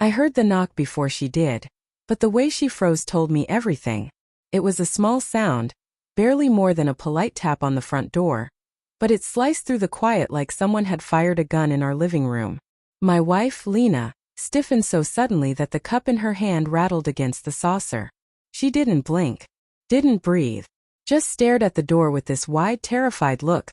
I heard the knock before she did, but the way she froze told me everything. It was a small sound, barely more than a polite tap on the front door, but it sliced through the quiet like someone had fired a gun in our living room. My wife, Lena, stiffened so suddenly that the cup in her hand rattled against the saucer. She didn't blink, didn't breathe, just stared at the door with this wide, terrified look,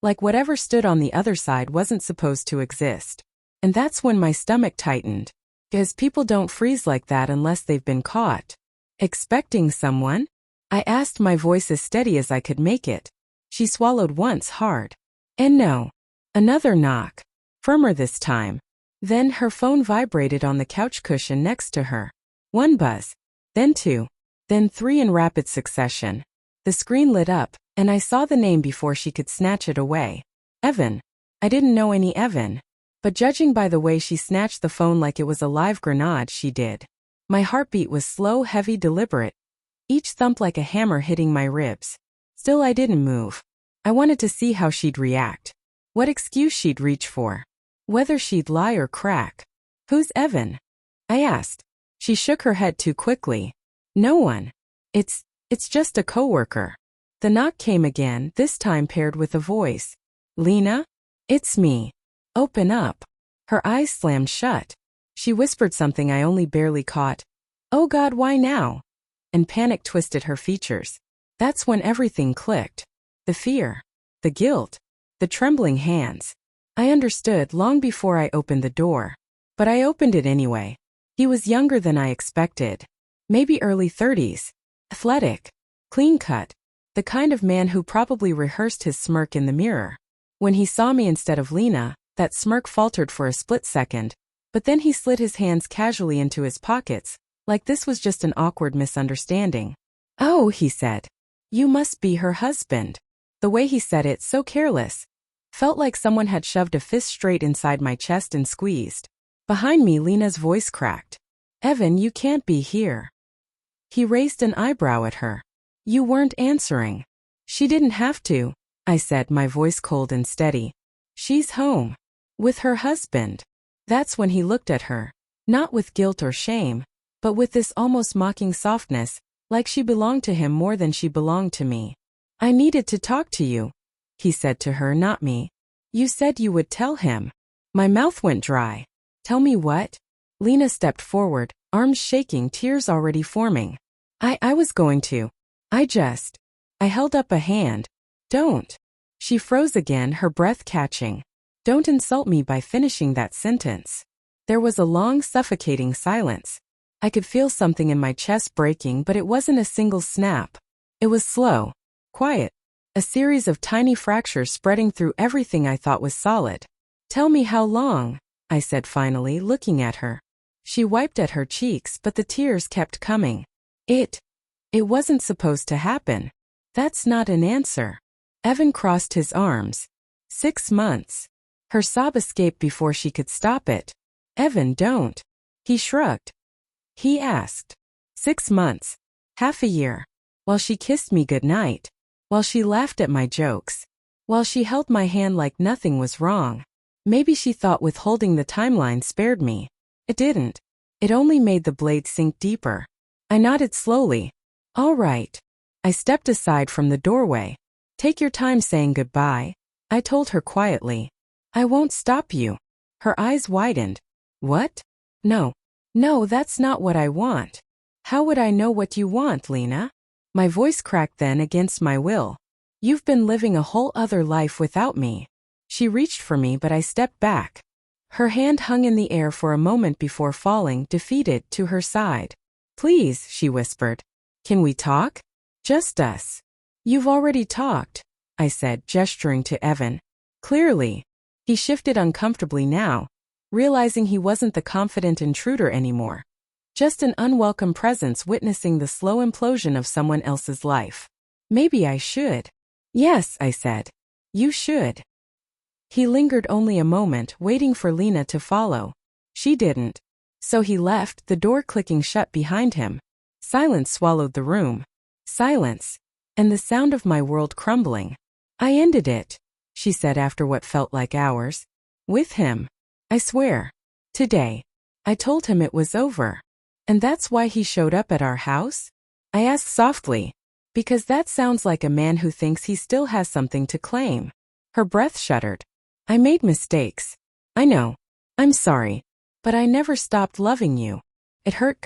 like whatever stood on the other side wasn't supposed to exist. And that's when my stomach tightened, because people don't freeze like that unless they've been caught. Expecting someone? I asked, my voice as steady as I could make it. She swallowed once hard. And no. Another knock. Firmer this time. Then her phone vibrated on the couch cushion next to her. One buzz. Then two. Then three in rapid succession. The screen lit up, and I saw the name before she could snatch it away. Evan. I didn't know any Evan, but judging by the way she snatched the phone like it was a live grenade, she did. My heartbeat was slow, heavy, deliberate, each thump like a hammer hitting my ribs. Still, I didn't move. I wanted to see how she'd react. What excuse she'd reach for. Whether she'd lie or crack. Who's Evan? I asked. She shook her head too quickly. No one. It's just a coworker. The knock came again, this time paired with a voice. Lena? It's me. Open up. Her eyes slammed shut. She whispered something I only barely caught. Oh God, why now? And panic twisted her features. That's when everything clicked. The fear. The guilt. The trembling hands. I understood long before I opened the door. But I opened it anyway. He was younger than I expected. Maybe early 30s. Athletic. Clean-cut. The kind of man who probably rehearsed his smirk in the mirror. When he saw me instead of Lena, that smirk faltered for a split second, but then he slid his hands casually into his pockets, like this was just an awkward misunderstanding. Oh, he said. You must be her husband. The way he said it, so careless, felt like someone had shoved a fist straight inside my chest and squeezed. Behind me, Lena's voice cracked. Evan, you can't be here. He raised an eyebrow at her. You weren't answering. She didn't have to, I said, my voice cold and steady. She's home. With her husband. That's when he looked at her, not with guilt or shame, but with this almost mocking softness, like she belonged to him more than she belonged to me. I needed to talk to you, he said to her, not me. You said you would tell him. My mouth went dry. Tell me what? Lena stepped forward, arms shaking, tears already forming. I was going to. I held up a hand. Don't. She froze again, her breath catching. Don't insult me by finishing that sentence. There was a long, suffocating silence. I could feel something in my chest breaking, but it wasn't a single snap. It was slow, quiet, a series of tiny fractures spreading through everything I thought was solid. Tell me how long, I said finally, looking at her. She wiped at her cheeks, but the tears kept coming. It wasn't supposed to happen. That's not an answer. Evan crossed his arms. 6 months. Her sob escaped before she could stop it. Evan, don't. He shrugged. He asked. 6 months. Half a year. While she kissed me goodnight. While she laughed at my jokes. While she held my hand like nothing was wrong. Maybe she thought withholding the timeline spared me. It didn't. It only made the blade sink deeper. I nodded slowly. All right. I stepped aside from the doorway. Take your time saying goodbye, I told her quietly. I won't stop you. Her eyes widened. What? No, that's not what I want. How would I know what you want, Lena? My voice cracked then against my will. You've been living a whole other life without me. She reached for me, but I stepped back. Her hand hung in the air for a moment before falling, defeated, to her side. Please, she whispered. Can we talk? Just us. You've already talked, I said, gesturing to Evan. Clearly. He shifted uncomfortably now, realizing he wasn't the confident intruder anymore. Just an unwelcome presence witnessing the slow implosion of someone else's life. Maybe I should. Yes, I said. You should. He lingered only a moment, waiting for Lena to follow. She didn't. So he left, the door clicking shut behind him. Silence swallowed the room. Silence. And the sound of my world crumbling. I ended it, she said after what felt like hours. With him. I swear. Today. I told him it was over. And that's why he showed up at our house? I asked softly, because that sounds like a man who thinks he still has something to claim. Her breath shuddered. I made mistakes. I know. I'm sorry. But I never stopped loving you. It hurt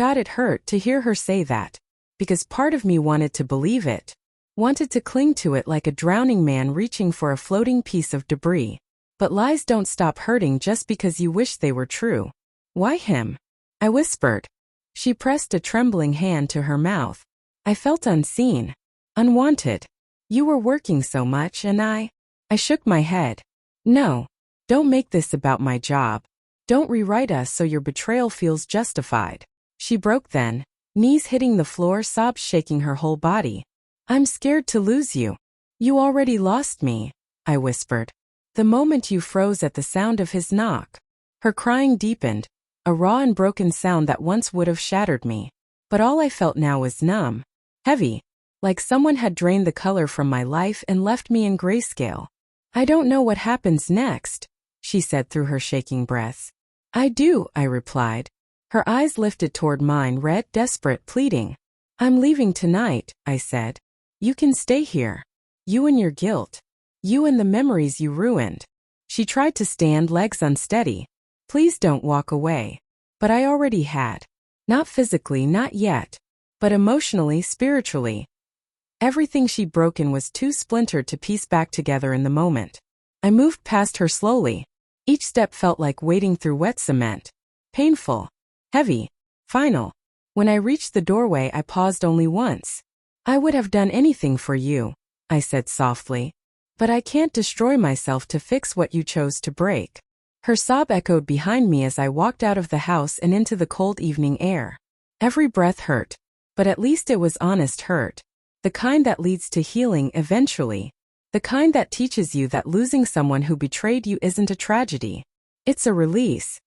to hear her say that. Because part of me wanted to believe it. Wanted to cling to it like a drowning man reaching for a floating piece of debris. But lies don't stop hurting just because you wish they were true. Why him? I whispered. She pressed a trembling hand to her mouth. I felt unseen. Unwanted. You were working so much and I shook my head. No. Don't make this about my job. Don't rewrite us so your betrayal feels justified. She broke then, knees hitting the floor, sobs shaking her whole body. I'm scared to lose you. You already lost me, I whispered. The moment you froze at the sound of his knock. Her crying deepened, a raw and broken sound that once would have shattered me. But all I felt now was numb, heavy, like someone had drained the color from my life and left me in grayscale. I don't know what happens next, she said through her shaking breaths. I do, I replied. Her eyes lifted toward mine, red, desperate, pleading. I'm leaving tonight, I said. You can stay here. You and your guilt. You and the memories you ruined. She tried to stand, legs unsteady. Please don't walk away. But I already had. Not physically, not yet. But emotionally, spiritually. Everything she'd broken was too splintered to piece back together in the moment. I moved past her slowly. Each step felt like wading through wet cement. Painful. Heavy. Final. When I reached the doorway, I paused only once. I would have done anything for you, I said softly. But I can't destroy myself to fix what you chose to break. Her sob echoed behind me as I walked out of the house and into the cold evening air. Every breath hurt. But at least it was honest hurt. The kind that leads to healing eventually. The kind that teaches you that losing someone who betrayed you isn't a tragedy. It's a release.